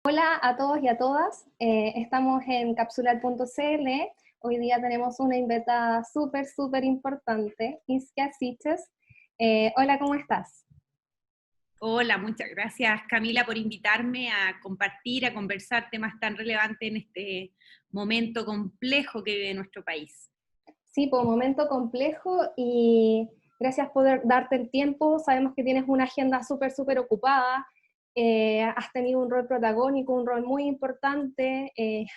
Hola a todos y a todas, estamos en capsular.cl. Hoy día tenemos una invitada súper importante, Iskia Siches. Hola, ¿cómo estás? Hola, muchas gracias Camila por invitarme a compartir, a conversar temas tan relevantes en este momento complejo que vive nuestro país. Sí, por un momento complejo y gracias por darte el tiempo. Sabemos que tienes una agenda súper ocupada, has tenido un rol protagónico, un rol muy importante.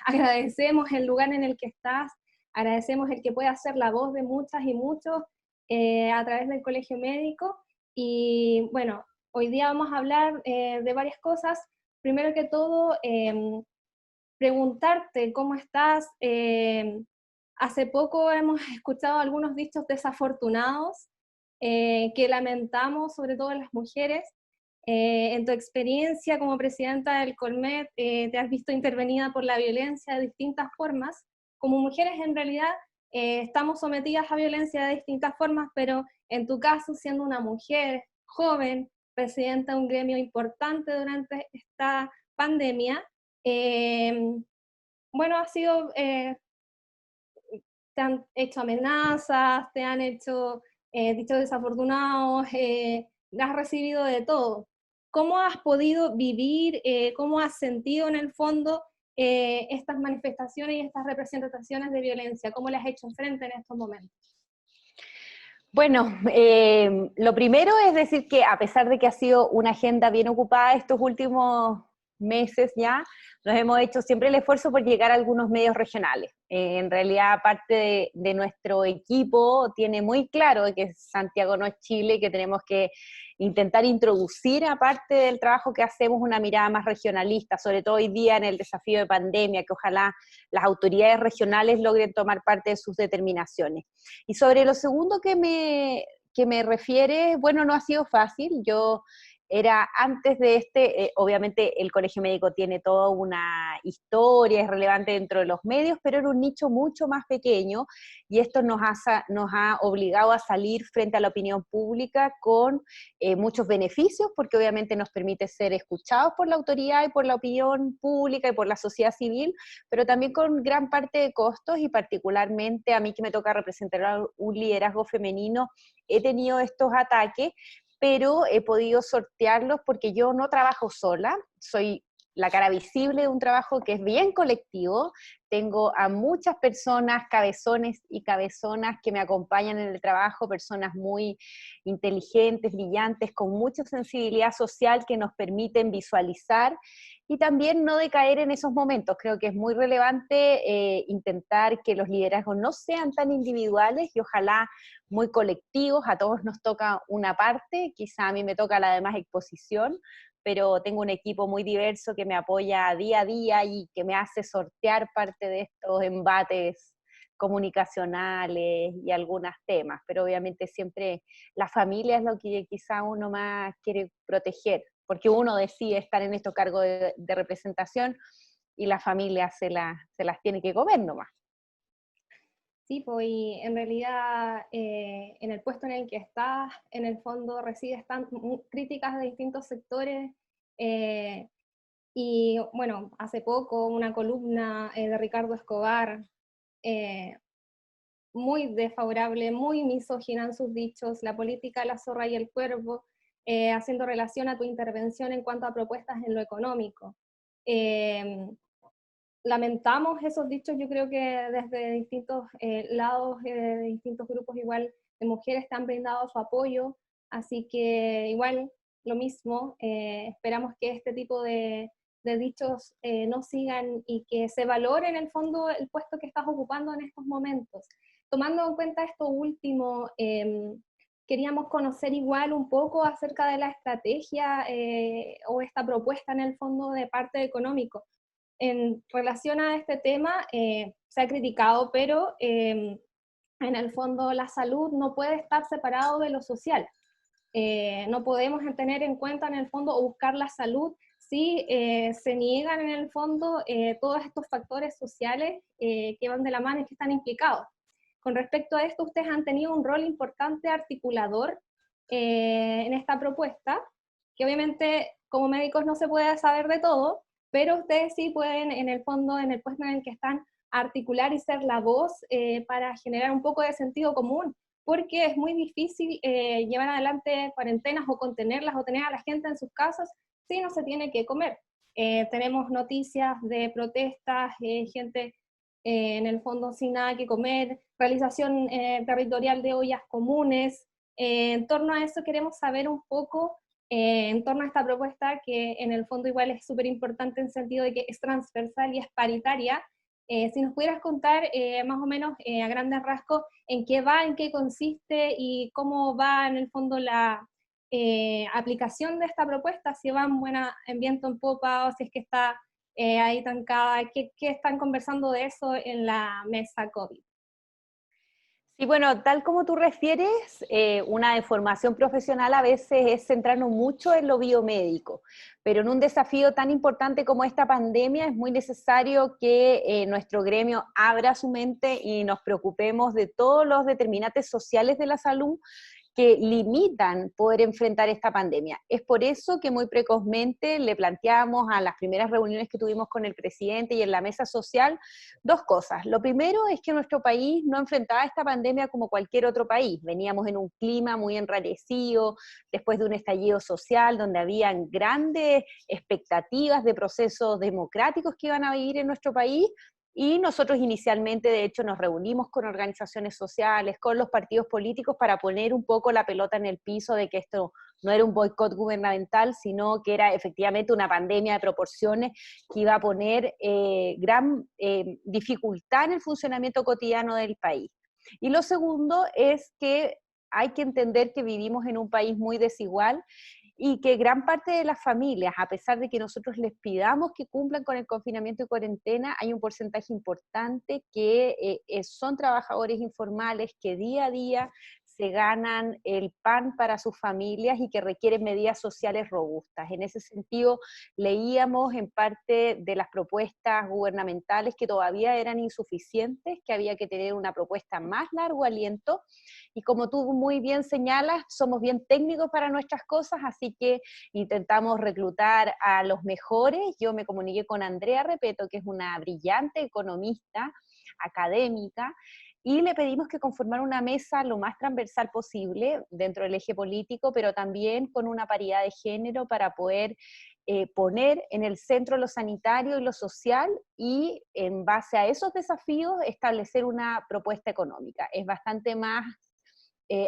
Agradecemos el lugar en el que estás, agradecemos el que puedas ser la voz de muchas y muchos a través del Colegio Médico. Y bueno, hoy día vamos a hablar de varias cosas. Primero que todo, preguntarte cómo estás. Hace poco hemos escuchado algunos dichos desafortunados que lamentamos, sobre todo en las mujeres. En tu experiencia como presidenta del Colmet, te has visto intervenida por la violencia de distintas formas. Como mujeres, en realidad, estamos sometidas a violencia de distintas formas, pero en tu caso, siendo una mujer joven, presidenta de un gremio importante durante esta pandemia, eh, bueno, te han hecho amenazas, te han hecho dichos desafortunados, has recibido de todo. ¿Cómo has podido vivir, cómo has sentido en el fondo estas manifestaciones y estas representaciones de violencia? ¿Cómo las has hecho frente en estos momentos? Bueno, lo primero es decir que a pesar de que ha sido una agenda bien ocupada estos últimos meses ya, nos hemos hecho siempre el esfuerzo por llegar a algunos medios regionales. En realidad, parte de nuestro equipo tiene muy claro que Santiago no es Chile, que tenemos que intentar introducir, aparte del trabajo que hacemos, una mirada más regionalista, sobre todo hoy día en el desafío de pandemia, que ojalá las autoridades regionales logren tomar parte de sus determinaciones. Y sobre lo segundo que me refiere, bueno, no ha sido fácil. Yo era antes de obviamente el Colegio Médico tiene toda una historia, es relevante dentro de los medios, pero era un nicho mucho más pequeño y esto nos ha obligado a salir frente a la opinión pública con muchos beneficios, porque obviamente nos permite ser escuchados por la autoridad y por la opinión pública y por la sociedad civil, pero también con gran parte de costos, y particularmente a mí que me toca representar un liderazgo femenino, he tenido estos ataques, pero he podido sortearlos porque yo no trabajo sola, soy la cara visible de un trabajo que es bien colectivo. Tengo a muchas personas, cabezones y cabezonas que me acompañan en el trabajo, personas muy inteligentes, brillantes, con mucha sensibilidad social que nos permiten visualizar y también no decaer en esos momentos. Creo que es muy relevante intentar que los liderazgos no sean tan individuales y ojalá muy colectivos. A todos nos toca una parte, quizá a mí me toca la demás exposición, pero tengo un equipo muy diverso que me apoya día a día y que me hace sortear parte de estos embates comunicacionales y algunos temas, pero obviamente siempre la familia es lo que quizá uno más quiere proteger, porque uno decide estar en estos cargos de representación y la familia se las tiene que comer nomás. Sí, pues y en realidad en el puesto en el que estás, en el fondo recibes críticas de distintos sectores. eh, y bueno, hace poco una columna de Ricardo Escobar, eh, muy desfavorable, muy misógina en sus dichos, la política, la zorra y el cuervo, haciendo relación a tu intervención en cuanto a propuestas en lo económico. Eh, Lamentamos esos dichos, yo creo que desde distintos lados, de distintos grupos igual de mujeres te han brindado su apoyo, así que igual lo mismo, esperamos que este tipo de dichos no sigan y que se valore en el fondo el puesto que estás ocupando en estos momentos. Tomando en cuenta esto último, queríamos conocer igual un poco acerca de la estrategia o esta propuesta en el fondo de parte económico en relación a este tema, se ha criticado, pero en el fondo la salud no puede estar separado de lo social. No podemos tener en cuenta en el fondo o buscar la salud si se niegan en el fondo todos estos factores sociales que van de la mano y que están implicados. Con respecto a esto, ustedes han tenido un rol importante articulador en esta propuesta, que obviamente como médicos no se puede saber de todo, pero ustedes sí pueden, en el fondo, en el puesto en el que están, articular y ser la voz para generar un poco de sentido común, porque es muy difícil llevar adelante cuarentenas o contenerlas o tener a la gente en sus casas si no se tiene que comer. Tenemos noticias de protestas, gente en el fondo sin nada que comer, realización territorial de ollas comunes. En torno a eso queremos saber un poco, en torno a esta propuesta, que en el fondo igual es súper importante en el sentido de que es transversal y es paritaria. Si nos pudieras contar más o menos a grandes rasgos en qué va, en qué consiste y cómo va en el fondo la aplicación de esta propuesta, si va en viento en popa o si es que está ahí tancada, ¿qué están conversando de eso en la mesa COVID? Sí, bueno, tal como tú refieres, una deformación profesional a veces es centrarnos mucho en lo biomédico, pero en un desafío tan importante como esta pandemia es muy necesario que nuestro gremio abra su mente y nos preocupemos de todos los determinantes sociales de la salud que limitan poder enfrentar esta pandemia. Es por eso que muy precozmente le planteamos a las primeras reuniones que tuvimos con el presidente y en la mesa social dos cosas. Lo primero es que nuestro país no enfrentaba esta pandemia como cualquier otro país. Veníamos en un clima muy enrarecido, después de un estallido social donde habían grandes expectativas de procesos democráticos que iban a vivir en nuestro país. Y nosotros inicialmente, de hecho, nos reunimos con organizaciones sociales, con los partidos políticos para poner un poco la pelota en el piso de que esto no era un boicot gubernamental, sino que era efectivamente una pandemia de proporciones que iba a poner gran dificultad en el funcionamiento cotidiano del país. Y lo segundo es que hay que entender que vivimos en un país muy desigual y que gran parte de las familias, a pesar de que nosotros les pidamos que cumplan con el confinamiento y cuarentena, hay un porcentaje importante que son trabajadores informales que día a día se ganan el pan para sus familias y que requieren medidas sociales robustas. En ese sentido, leíamos en parte de las propuestas gubernamentales que todavía eran insuficientes, que había que tener una propuesta más largo aliento, y como tú muy bien señalas, somos bien técnicos para nuestras cosas, así que intentamos reclutar a los mejores. Yo me comuniqué con Andrea Repeto, que es una brillante economista, académica, y le pedimos que conformara una mesa lo más transversal posible dentro del eje político, pero también con una paridad de género para poder poner en el centro lo sanitario y lo social y en base a esos desafíos establecer una propuesta económica. Es bastante más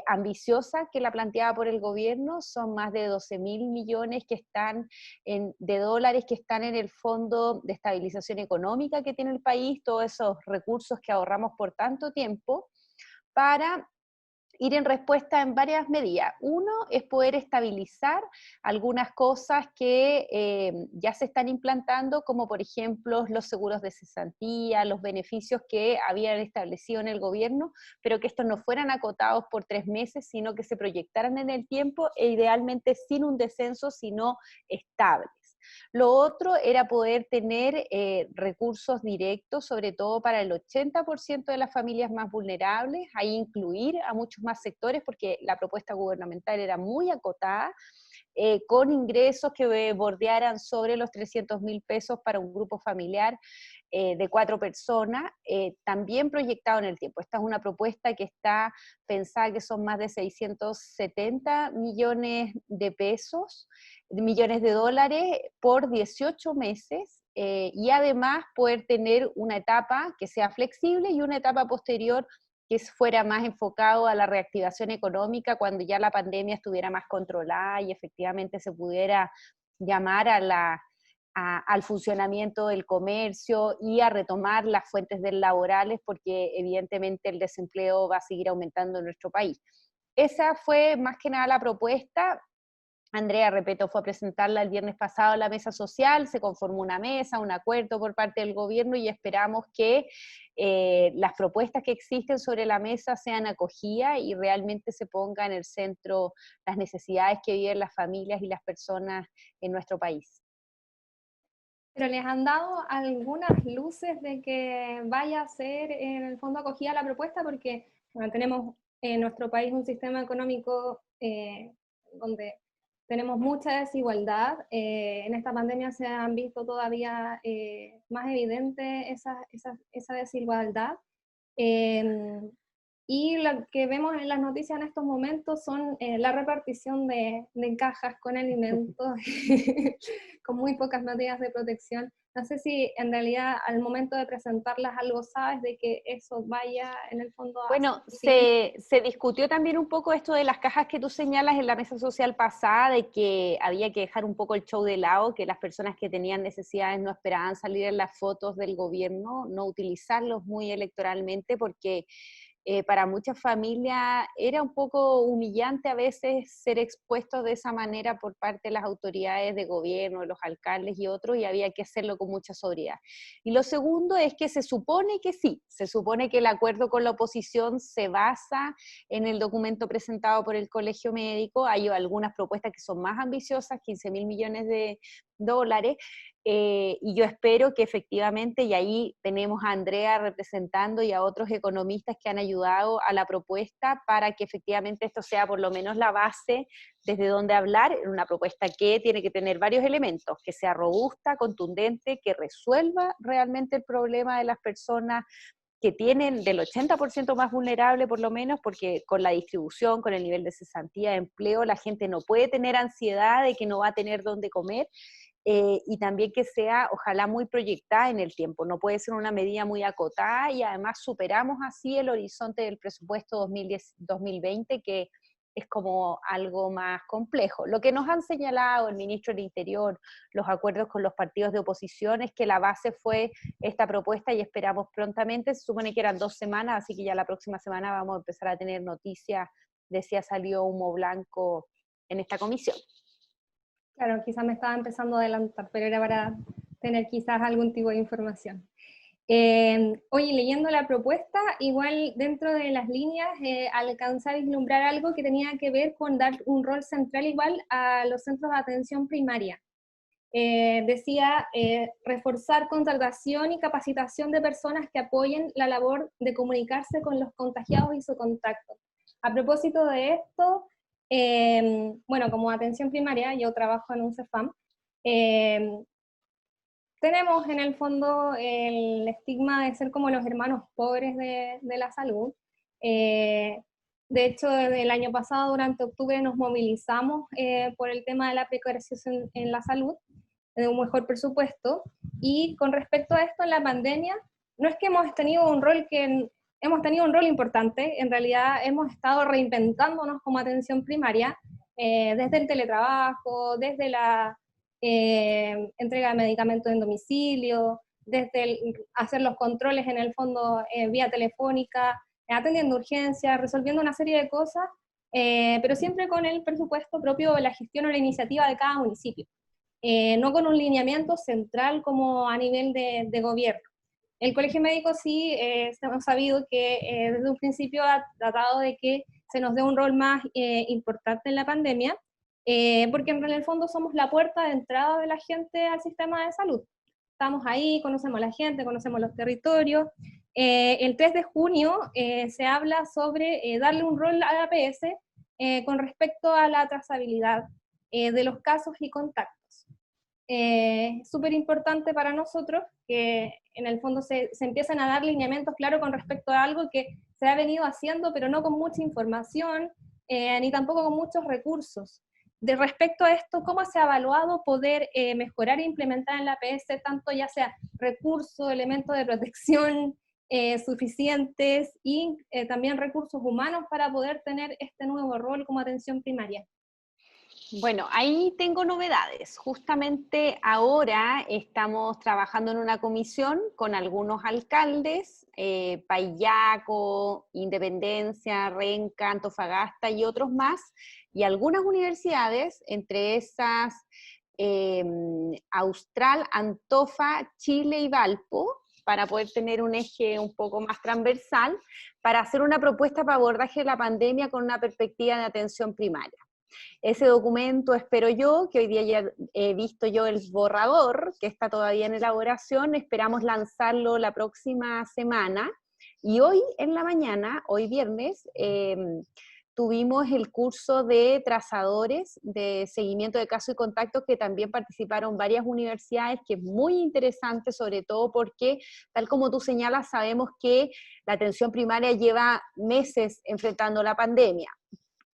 ambiciosa que la planteada por el gobierno, son más de 12.000 millones que están de dólares que están en el Fondo de Estabilización Económica que tiene el país, todos esos recursos que ahorramos por tanto tiempo, para ir en respuesta en varias medidas. Uno es poder estabilizar algunas cosas que ya se están implantando, como por ejemplo los seguros de cesantía, los beneficios que habían establecido en el gobierno, pero que estos no fueran acotados por 3 meses, sino que se proyectaran en el tiempo e idealmente sin un descenso, sino estables. Lo otro era poder tener recursos directos, sobre todo para el 80% de las familias más vulnerables, ahí incluir a muchos más sectores, porque la propuesta gubernamental era muy acotada, con ingresos que bordearan sobre los 300.000 pesos para un grupo familiar de 4 personas, también proyectado en el tiempo. Esta es una propuesta que está pensada que son más de 670 millones de pesos, millones de dólares por 18 meses, y además poder tener una etapa que sea flexible y una etapa posterior que fuera más enfocado a la reactivación económica cuando ya la pandemia estuviera más controlada y efectivamente se pudiera llamar al funcionamiento del comercio y a retomar las fuentes laborales, porque evidentemente el desempleo va a seguir aumentando en nuestro país. Esa fue más que nada la propuesta. Andrea Repeto fue a presentarla el viernes pasado a la mesa social, se conformó una mesa, un acuerdo por parte del gobierno y esperamos que las propuestas que existen sobre la mesa sean acogidas y realmente se ponga en el centro las necesidades que viven las familias y las personas en nuestro país. ¿Pero les han dado algunas luces de que vaya a ser en el fondo acogida la propuesta? Porque bueno, tenemos en nuestro país un sistema económico donde tenemos mucha desigualdad. En esta pandemia se han visto todavía más evidente esa desigualdad. Y lo que vemos en las noticias en estos momentos son la repartición de cajas con alimentos, con muy pocas medidas de protección. No sé si en realidad al momento de presentarlas algo sabes de que eso vaya en el fondo a... Bueno, se discutió también un poco esto de las cajas que tú señalas en la mesa social pasada, de que había que dejar un poco el show de lado, que las personas que tenían necesidades no esperaban salir en las fotos del gobierno, no utilizarlos muy electoralmente, porque para muchas familias era un poco humillante a veces ser expuestos de esa manera por parte de las autoridades de gobierno, de los alcaldes y otros, y había que hacerlo con mucha sobriedad. Y lo segundo es que se supone que sí, se supone que el acuerdo con la oposición se basa en el documento presentado por el Colegio Médico. Hay algunas propuestas que son más ambiciosas, 15.000 millones de dólares, y yo espero que efectivamente, y ahí tenemos a Andrea representando y a otros economistas que han ayudado a la propuesta para que efectivamente esto sea por lo menos la base desde donde hablar, en una propuesta que tiene que tener varios elementos, que sea robusta, contundente, que resuelva realmente el problema de las personas que tienen del 80% más vulnerable por lo menos, porque con la distribución, con el nivel de cesantía de empleo, la gente no puede tener ansiedad de que no va a tener dónde comer, y también que sea, ojalá, muy proyectada en el tiempo. No puede ser una medida muy acotada, y además superamos así el horizonte del presupuesto 2020, que es como algo más complejo. Lo que nos han señalado el ministro del Interior, los acuerdos con los partidos de oposición, es que la base fue esta propuesta y esperamos prontamente. Se supone que eran 2 semanas, así que ya la próxima semana vamos a empezar a tener noticias de si ha salido humo blanco en esta comisión. Claro, quizás me estaba empezando a adelantar, pero era para tener quizás algún tipo de información. Oye, leyendo la propuesta, igual dentro de las líneas alcancé a vislumbrar algo que tenía que ver con dar un rol central igual a los centros de atención primaria. Decía reforzar contratación y capacitación de personas que apoyen la labor de comunicarse con los contagiados y su contacto. A propósito de esto, bueno, como atención primaria, yo trabajo en un CEFAM, tenemos en el fondo el estigma de ser como los hermanos pobres de la salud. De hecho, desde el año pasado, durante octubre, nos movilizamos por el tema de la precarización en la salud, de un mejor presupuesto, y con respecto a esto en la pandemia, no es que hemos tenido un rol importante, en realidad hemos estado reinventándonos como atención primaria, desde el teletrabajo, desde la entrega de medicamentos en domicilio, desde hacer los controles en el fondo vía telefónica, atendiendo urgencias, resolviendo una serie de cosas, pero siempre con el presupuesto propio de la gestión o la iniciativa de cada municipio, no con un lineamiento central como a nivel de gobierno. El Colegio Médico sí hemos sabido que desde un principio ha tratado de que se nos dé un rol más importante en la pandemia, porque en el fondo somos la puerta de entrada de la gente al sistema de salud. Estamos ahí, conocemos a la gente, conocemos los territorios. El 3 de junio se habla sobre darle un rol a la APS con respecto a la trazabilidad de los casos y contactos. Súper importante para nosotros que en el fondo se empiecen a dar lineamientos claros con respecto a algo que se ha venido haciendo, pero no con mucha información, ni tampoco con muchos recursos. De respecto a esto, ¿cómo se ha evaluado poder mejorar e implementar en la APS tanto ya sea recursos, elementos de protección suficientes y también recursos humanos para poder tener este nuevo rol como atención primaria? Bueno, ahí tengo novedades. Justamente ahora estamos trabajando en una comisión con algunos alcaldes, Payaco, Independencia, Renca, Antofagasta y otros más, y algunas universidades, entre esas Austral, Antofa, Chile y Valpo, para poder tener un eje un poco más transversal, para hacer una propuesta para abordaje de la pandemia con una perspectiva de atención primaria. Ese documento espero yo, que hoy día ya he visto yo el borrador, que está todavía en elaboración, esperamos lanzarlo la próxima semana, y hoy en la mañana, hoy viernes, tuvimos el curso de trazadores de seguimiento de casos y contactos, que también participaron varias universidades, que es muy interesante, sobre todo porque, tal como tú señalas, sabemos que la atención primaria lleva meses enfrentando la pandemia.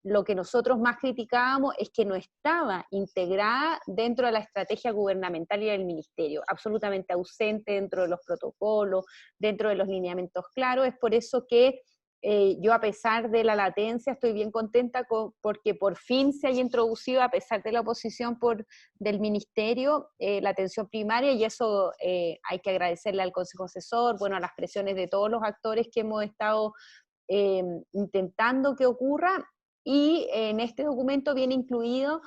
Lo que nosotros más criticábamos es que no estaba integrada dentro de la estrategia gubernamental y del ministerio, absolutamente ausente dentro de los protocolos, dentro de los lineamientos claros. Es por eso que yo, a pesar de la latencia, estoy bien contenta porque por fin se haya introducido, a pesar de la oposición del ministerio, la atención primaria, y eso hay que agradecerle al Consejo Asesor, bueno, a las presiones de todos los actores que hemos estado intentando que ocurra. Y en este documento viene incluido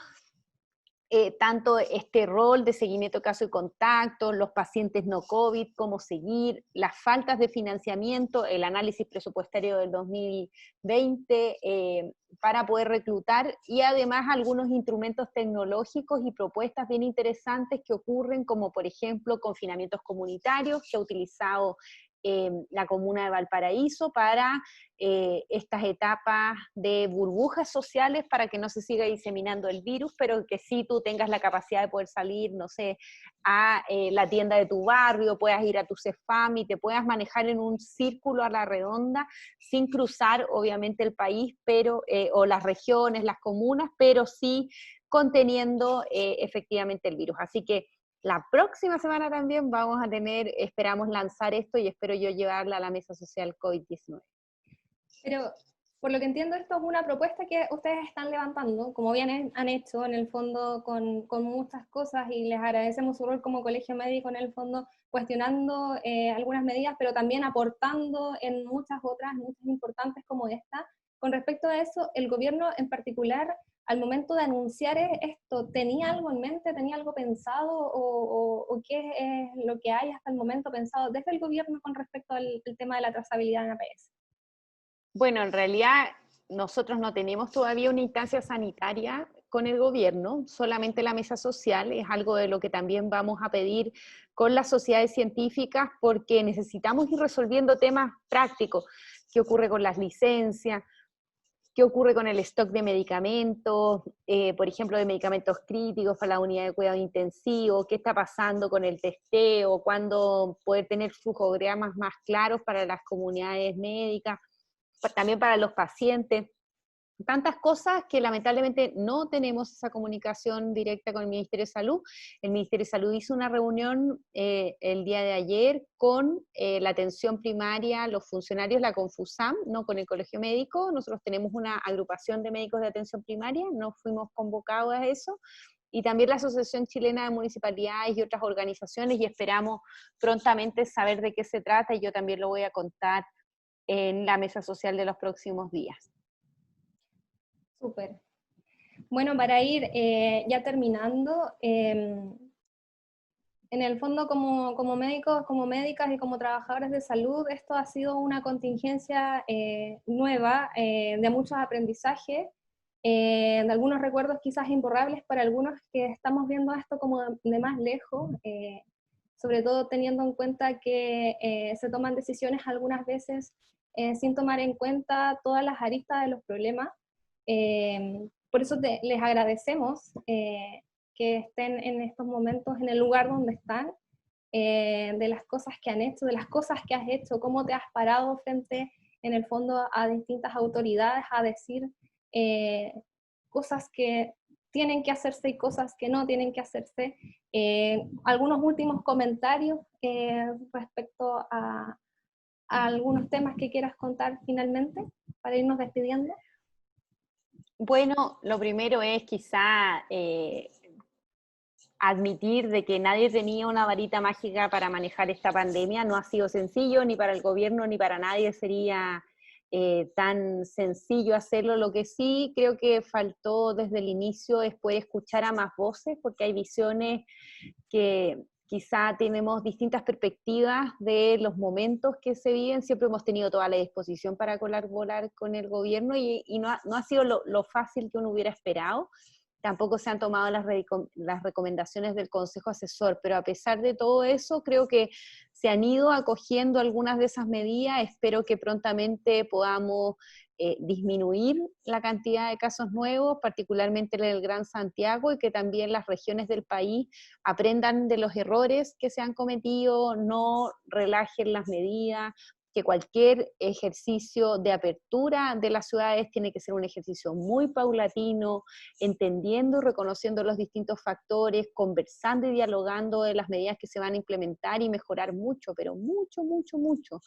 tanto este rol de seguimiento de caso y contacto, los pacientes no COVID, cómo seguir, las faltas de financiamiento, el análisis presupuestario del 2020 para poder reclutar, y además algunos instrumentos tecnológicos y propuestas bien interesantes que ocurren, como por ejemplo confinamientos comunitarios que ha utilizado la comuna de Valparaíso para estas etapas de burbujas sociales para que no se siga diseminando el virus, pero que sí tú tengas la capacidad de poder salir, no sé, a la tienda de tu barrio, puedas ir a tu CEFAM y te puedas manejar en un círculo a la redonda sin cruzar obviamente el país, pero o las regiones, las comunas, pero sí conteniendo efectivamente el virus. Así que la próxima semana también vamos a tener, esperamos lanzar esto, y espero yo llevarla a la mesa social COVID-19. Pero, por lo que entiendo, esto es una propuesta que ustedes están levantando, como bien han hecho en el fondo con muchas cosas, y les agradecemos su rol como colegio médico en el fondo, cuestionando algunas medidas, pero también aportando en muchas otras, muchas importantes como esta. Con respecto a eso, el gobierno en particular, al momento de anunciar esto, ¿tenía algo en mente, tenía algo pensado, o qué es lo que hay hasta el momento pensado desde el gobierno con respecto al tema de la trazabilidad en APS? Bueno, en realidad nosotros no tenemos todavía una instancia sanitaria con el gobierno, solamente la mesa social, es algo de lo que también vamos a pedir con las sociedades científicas, porque necesitamos ir resolviendo temas prácticos. ¿Qué ocurre con las licencias? ¿Qué ocurre con el stock de medicamentos? Por ejemplo, de medicamentos críticos para la unidad de cuidado intensivo. ¿Qué está pasando con el testeo? ¿Cuándo poder tener flujogramas más claros para las comunidades médicas? También para los pacientes. Tantas cosas que lamentablemente no tenemos esa comunicación directa con el Ministerio de Salud. El Ministerio de Salud hizo una reunión el día de ayer con la atención primaria, los funcionarios, la Confusam, no con el Colegio Médico. Nosotros tenemos una agrupación de médicos de atención primaria, no fuimos convocados a eso, y también la Asociación Chilena de Municipalidades y otras organizaciones, y esperamos prontamente saber de qué se trata, y yo también lo voy a contar en la mesa social de los próximos días. Súper. Bueno, para ir ya terminando, en el fondo como médicos, como médicas y como trabajadores de salud, esto ha sido una contingencia nueva, de muchos aprendizajes, de algunos recuerdos quizás imborrables para algunos que estamos viendo esto como de más lejos, sobre todo teniendo en cuenta que se toman decisiones algunas veces sin tomar en cuenta todas las aristas de los problemas. Por eso les agradecemos que estén en estos momentos en el lugar donde están, de las cosas que han hecho, de las cosas que has hecho, cómo te has parado frente, en el fondo, a distintas autoridades a decir cosas que tienen que hacerse y cosas que no tienen que hacerse. Algunos últimos comentarios respecto a algunos temas que quieras contar finalmente, para irnos despidiendo. Bueno, lo primero es quizá admitir de que nadie tenía una varita mágica para manejar esta pandemia. No ha sido sencillo, ni para el gobierno, ni para nadie sería tan sencillo hacerlo. Lo que sí creo que faltó desde el inicio es poder escuchar a más voces, porque hay visiones que quizá tenemos distintas perspectivas de los momentos que se viven. Siempre hemos tenido toda la disposición para colaborar con el gobierno, y no ha sido lo fácil que uno hubiera esperado. tampoco se han tomado las recomendaciones del Consejo Asesor, pero a pesar de todo eso, creo que se han ido acogiendo algunas de esas medidas. Espero que prontamente podamos disminuir la cantidad de casos nuevos, particularmente en el Gran Santiago, y que también las regiones del país aprendan de los errores que se han cometido, no relajen las medidas, que cualquier ejercicio de apertura de las ciudades tiene que ser un ejercicio muy paulatino, entendiendo y reconociendo los distintos factores, conversando y dialogando de las medidas que se van a implementar y mejorar mucho, pero mucho, mucho, mucho,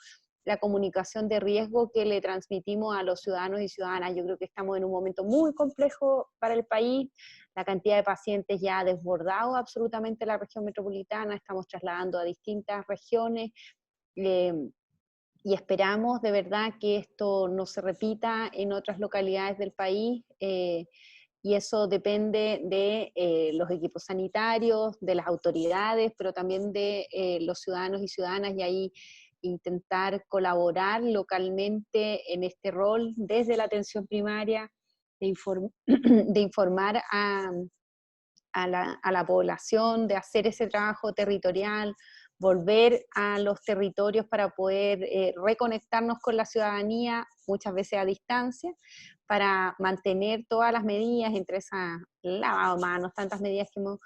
la comunicación de riesgo que le transmitimos a los ciudadanos y ciudadanas. Yo creo que estamos en un momento muy complejo para el país, la cantidad de pacientes ya ha desbordado absolutamente la región metropolitana, estamos trasladando a distintas regiones, y esperamos de verdad que esto no se repita en otras localidades del país, y eso depende de los equipos sanitarios, de las autoridades, pero también de los ciudadanos y ciudadanas, y ahí intentar colaborar localmente en este rol desde la atención primaria, de informar a la población, de hacer ese trabajo territorial, volver a los territorios para poder reconectarnos con la ciudadanía, muchas veces a distancia, para mantener todas las medidas, entre esas lavado de manos, tantas medidas que hemos,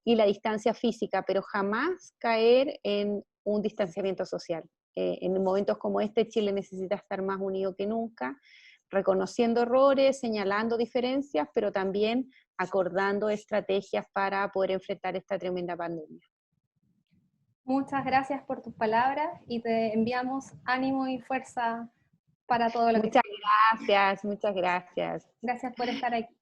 y la distancia física, pero jamás caer en un distanciamiento social. En momentos como este, Chile necesita estar más unido que nunca, reconociendo errores, señalando diferencias, pero también acordando estrategias para poder enfrentar esta tremenda pandemia. Muchas gracias por tus palabras y te enviamos ánimo y fuerza para todo lo que... Muchas gracias. Gracias por estar aquí.